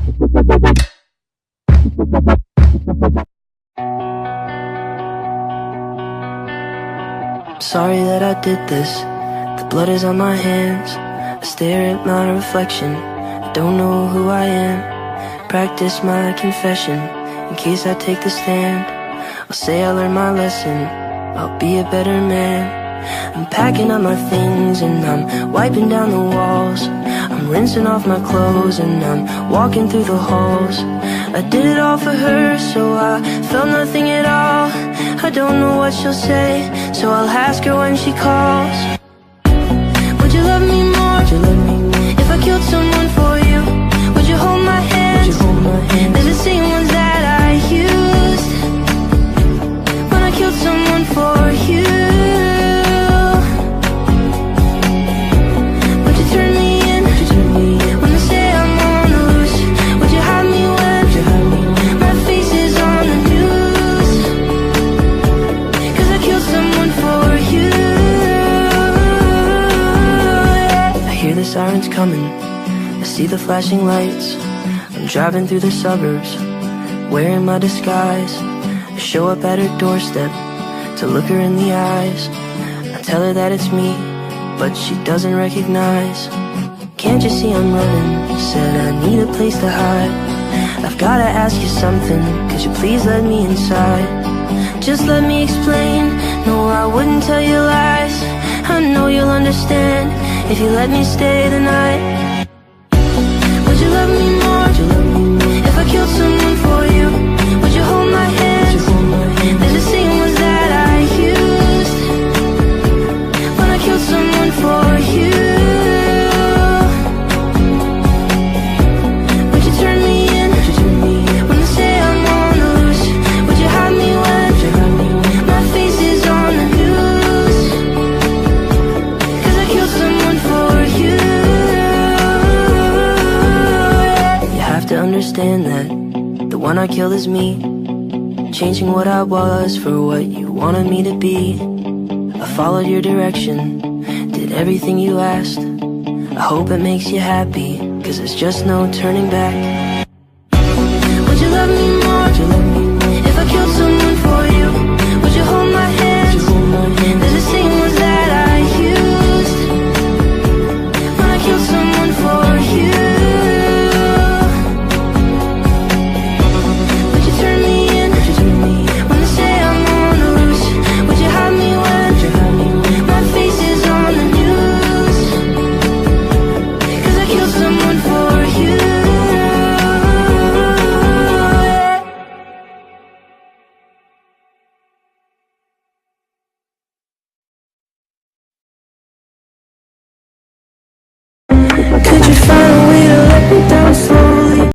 Sorry that I did this. The blood is on my hands. I stare at my reflection. I don't know who I am. Practice my confession in case I take the stand. I'll say I learned my lesson. I'll be a better man. I'm packing up my things and I'm wiping down the walls. I'm rinsing off my clothes and I'm walking through the halls. I did it all for her, so I felt nothing at all. I don't know what she'll say, so I'll ask her when she calls. Would you love me more? Would you love me more? If I killed someone for you, would you hold my hand? Would you hold my hand? They're the same ones that I used when I killed someone for you. Would you turn me in? Would you turn me in? When they say I'm on the loose, would you hide me when? Would you hide me when? My face is on the news, 'cause I killed someone for you. I hear the sirens coming, I see the flashing lights. I'm driving through the suburbs, wearing my disguise. I show up at her doorstep to look her in the eyes. I tell her that it's me, but she doesn't recognize. Can't you see I'm running? Said I need a place to hide. I've gotta ask you something, could you please let me inside? Just let me explain, no I wouldn't tell you lies. I know you'll understand if you let me stay the night. Would you love me more? Would you love me more? If I killed someone for you, would you hold my hand? Would you hold my hand? They're the same ones that I used when I killed someone for you. Would you turn me in? Would you turn me in? When they say I'm on the loose, would you hide me when? Would you hide me when? My face is on the news, 'cause I killed someone for you. You have to understand that the one I killed is me, changing what I was for what you wanted me to be. I followed your direction, did everything you asked. I hope it makes you happy, 'cause there's just no turning back. Would you love me more? Would you love me